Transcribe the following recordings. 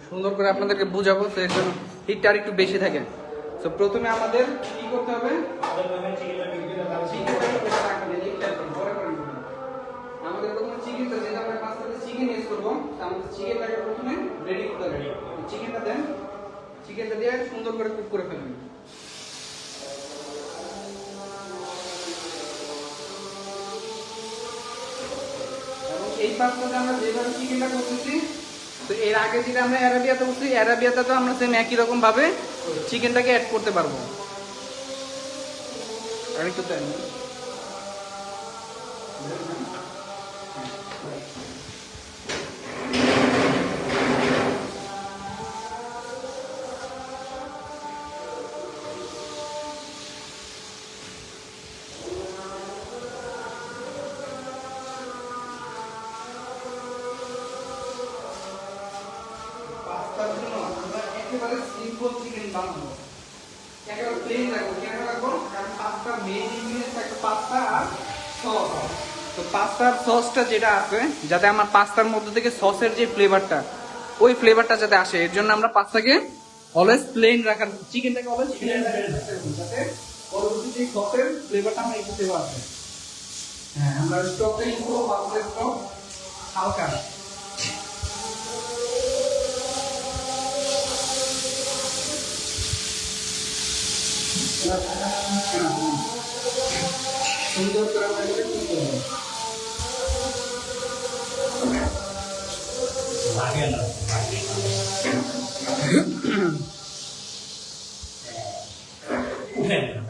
সুন্দর করে আপনাদেরকে বুঝাবো, তো এর জন্য হিটটা আর একটু বেশি থাকে। তো প্রথমে আমাদের কি করতে হবে, আমাদের প্রথমে চিকেনটা, যেটা আমরা পাস্তাতে চিকেন ইউজ করবো, আমাদের চিকেনটাকে প্রথমে রেডি করতে হবে। চিকেনটা দেন, চিকেনটা দিয়ে সুন্দর করে কুক করে ফেলবেন। এবং এই পাস্তাতে আমরা যেভাবে চিকেনটা করতেছি, তো এর আগে যেটা আমরা অ্যারাবিয়াতে করছি, অ্যারাবিয়াতে তো আমরা সেম একই রকম ভাবে চিকেনটাকে অ্যাড করতে পারবো। আরেকটু দেন। পাস্তার জন্য আমরা একেবারে সিম্পল চিকেন বানাবো, একেবারে প্লেন রাখবো। কেন রাখবো? কারণ পাস্তার মেইন ইনগ্রিডিয়েন্টস একটা পাস্তা আর সস। তো পাস্তার সসটা যেটা আছে, যাতে আমার পাস্তার মধ্যে থেকে সসের যে ফ্লেভারটা, ওই ফ্লেভারটা যাতে আসে, এর জন্য আমরা পাস্তাকে অলওয়েজ প্লেন রাখার, চিকেনটাকে অলওয়েজ প্লেন রাখার, যাতে পরবর্তী যে সসের ফ্লেভারটা আমরা একটু দেওয়া আছে। হ্যাঁ, আমরা স্টকটা ইউজ করবো পাস্তার স্টক হালকা। সুন্দর করে আমরা এটা কি করবো, লাগে না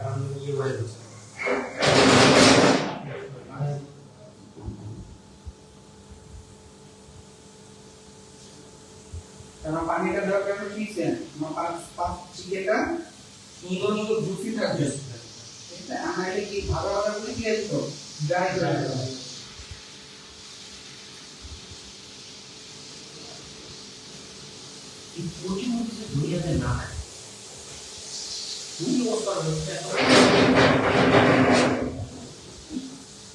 কারণ ইয়ে হয়ে যাচ্ছে। কারণ পানিটা দেওয়ার কারণে কি হচ্ছে, আমার পাঁচ চিকেনটা সুন্দর সুন্দর জুসি থাকবে। এটা আমরা এটা কি ভালো ভালো করে কি আসতো ড্রাই করে দেবো। এই প্রোটিন হচ্ছে দুনিয়াতে না থাকে দুই অবস্থা হচ্ছে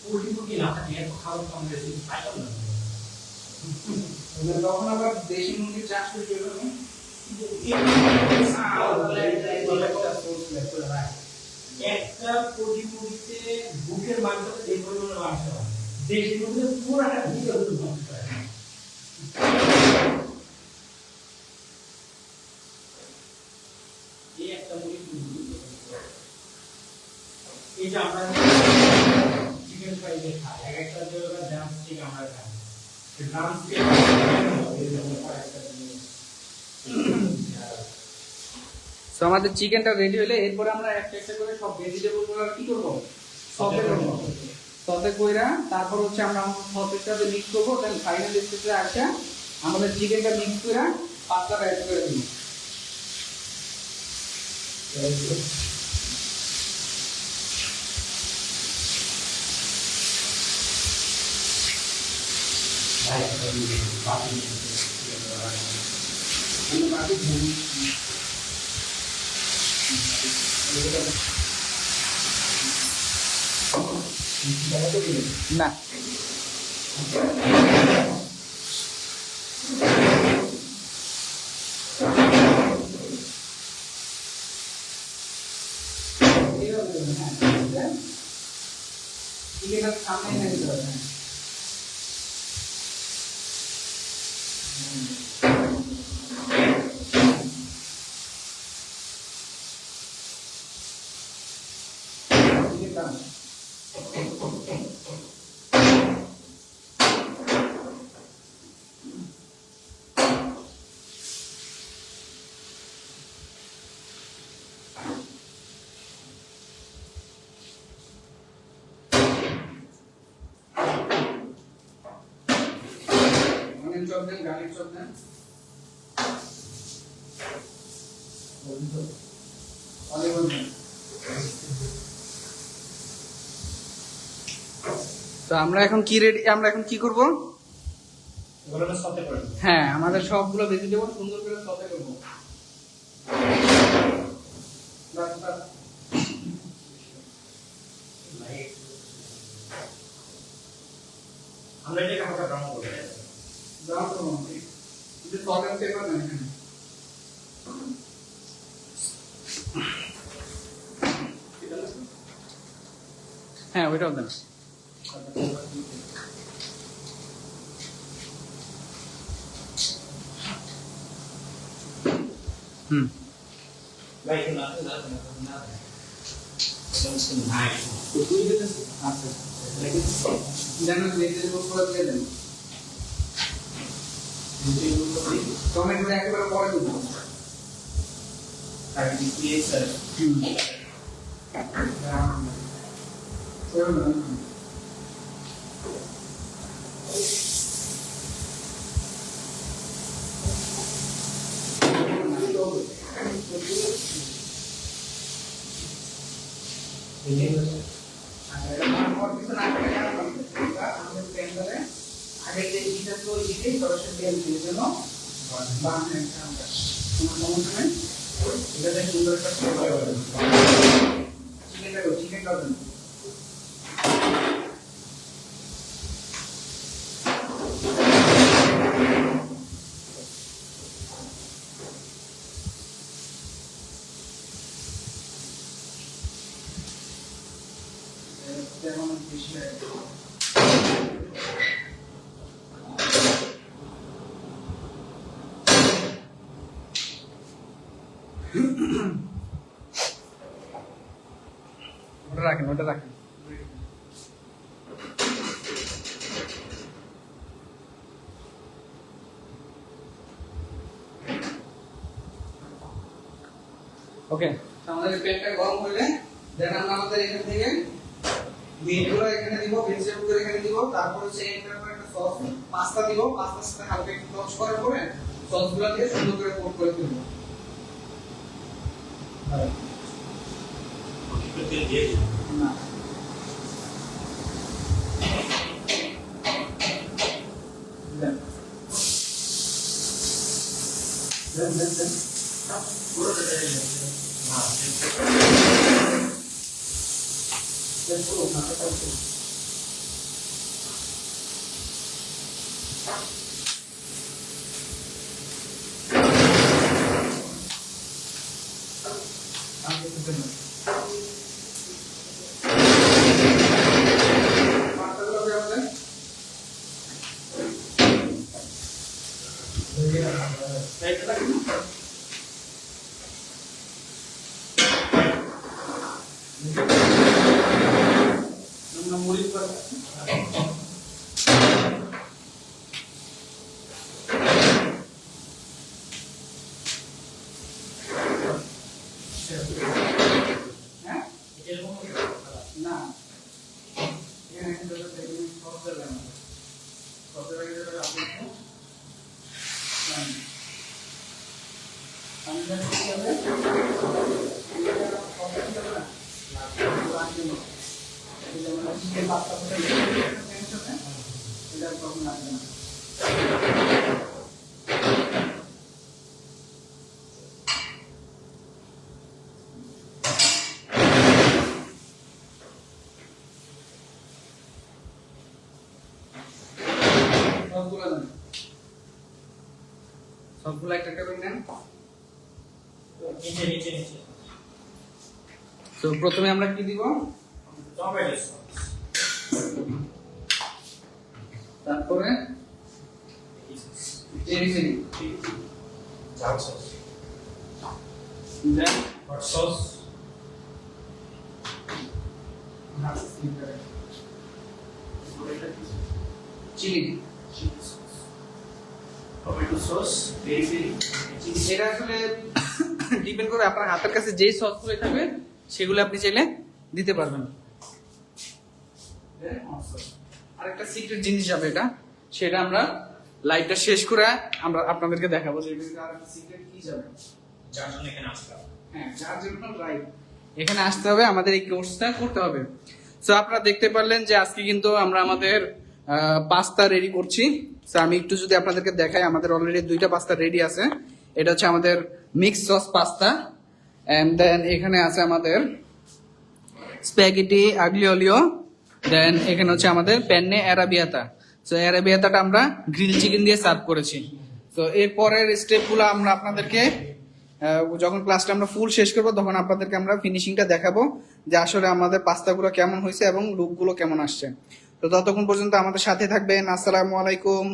প্রোটিন না থাকে এত খাবার কম বেশি পাইতাম না। তখন আবার দেশি মুরগির চাষ করে চলবে একটা প্রোটিন মুরগিতে বুকের মাংস যে পরিমাণে মাংস হয়, দেশি মুরগিতে পুরোটা ভিতরে মাংস হয়। এই একটা মুরগি, এই যে আমরা চিকেন ফ্রাই যে খাই, এক একটা জায়গায় ড্রাম স্টিক আমরা খাই, ড্রাম স্টিক তো আমাদের চিকেনটা রেডি হলে এরপরে আমরা একটা একটা করে সব ভেজিটেবল গুলো কি করবো, সতে করবো। সতে কইরা তারপর হচ্ছে আমরা সসের সাথে মিক্স করবো, দেন ফাইনাল স্টেজে আসা আমাদের চিকেনটা মিক্স করে পাস্তাটা অ্যাড করে দিই। না চিকেনের সামনে এনে দিতে হবে। অনিয়ন চপ দেন, গার্লিক চপ দেন, অলিভ অয়েল দেন। তো আমরা এখন কি রেডি, আমরা এখন কি করব, এগুলোকে সতে করে হ্যাঁ আমাদের সবগুলো ভেজিটেবল সুন্দর করে সতে করব। আমরা এটাকে হালকা ব্রাউন করে দেব। ব্রাউন করব, কিন্তু সল্ট এন্ড পেপার দেন। হ্যাঁ ওইটাও দেন। হুম ভাই না না না নাই তো তুই দিতেছ আচ্ছা জানো ভেজিটেবল পুরো দিয়ে দেন, টমেটো একেবারে পরে দেবো। আর কি দিয়ে স্যার আগে যে দিতে তো দিতে সরাসরি তেল দিয়ে জন্য বানানো আমরা কোনো সমস্যা নেই। এটা সুন্দর একটা ফ্লেভার হবে। চিকেনটা দেন। যেমন বেশি ওটা রাখেন, ওটা রাখেন। ওকে, আমাদের পেনটা গরম হলে দেন আমরা আমাদের এখান থেকে মিটগুলো এখানে দিব, ভেজিটেবলগুলো এখানে দিব, তারপর হচ্ছে এটার উপর একটা সস পাস্তা দিব, পাস্তার সাথে হালকা একটু টচ করার পরে সসগুলো দিয়ে সুন্দর করে কোট করে দেব। তেল দিয়ে না দেন দেন দেন দেন পুরো তেল দিয়ে না দেন পুরো মাথাটা পুরো আগে তো দেন পাস্তাগুলো দেওয়া দেন। আমরা মুড়ি করে হ্যাঁ না এখানে একটা সস দেবেন, সসের আগে দেবেন আপনি আমি জানি কি হবে চিকেন পাস্তা এটা তখন লাগবে না। সবগুলো দেন, সবগুলো একটা একটা করে নেন। নিচে নিচে নিচে তো প্রথমে আমরা কি দিব, টমেটো সস তারপরে চেরি চিলি ঝাল sauce then hot sauce chilli. Tomato sauce peri peri এটা আসলে ডিপেন্ড করে আপনার হাতের কাছে যেই সসগুলো থাকবে সেগুলো আপনি চাইলে দিতে পারবেন। আরেকটা সিক্রেট জিনিস যাবে এটা, সেটা আমরা লাইভটা শেষ করে আমরা আপনাদেরকে দেখাবো যে এটা আরেকটা সিক্রেট কি যাবে। যার জন্য এখানে আসলাম। হ্যাঁ, যার জন্য লাইভ এখানে আসতে হবে, আমাদের এই কোর্সটা করতে হবে। সো আপনারা দেখতে পারলেন যে আজকে কিন্তু আমরা আমাদের পাস্তা রেডি করছি। সো আমি একটু যদি আপনাদেরকে দেখাই, আমাদের অলরেডি দুইটা পাস্তা রেডি আছে। এটা হচ্ছে আমাদের mix sauce pasta, and then এখানে আছে আমাদের স্প্যাগেটি আগলি অলিও, দেন এখানে হচ্ছে আমাদের পেন্নে অ্যারাবিয়াতা। সো অ্যারাবিয়াতাটা আমরা গ্রিল চিকেন দিয়ে সার্ভ করেছি। তো এর পরের স্টেপগুলো আমরা আপনাদেরকে যখন ক্লাসটা আমরা ফুল শেষ করবো তখন আপনাদেরকে আমরা ফিনিশিংটা দেখাবো যে আসলে আমাদের পাস্তাগুলো কেমন হয়েছে এবং লুকগুলো কেমন আসছে। তো ততক্ষণ পর্যন্ত আমাদের সাথে থাকবেন। আসসালামু আলাইকুম।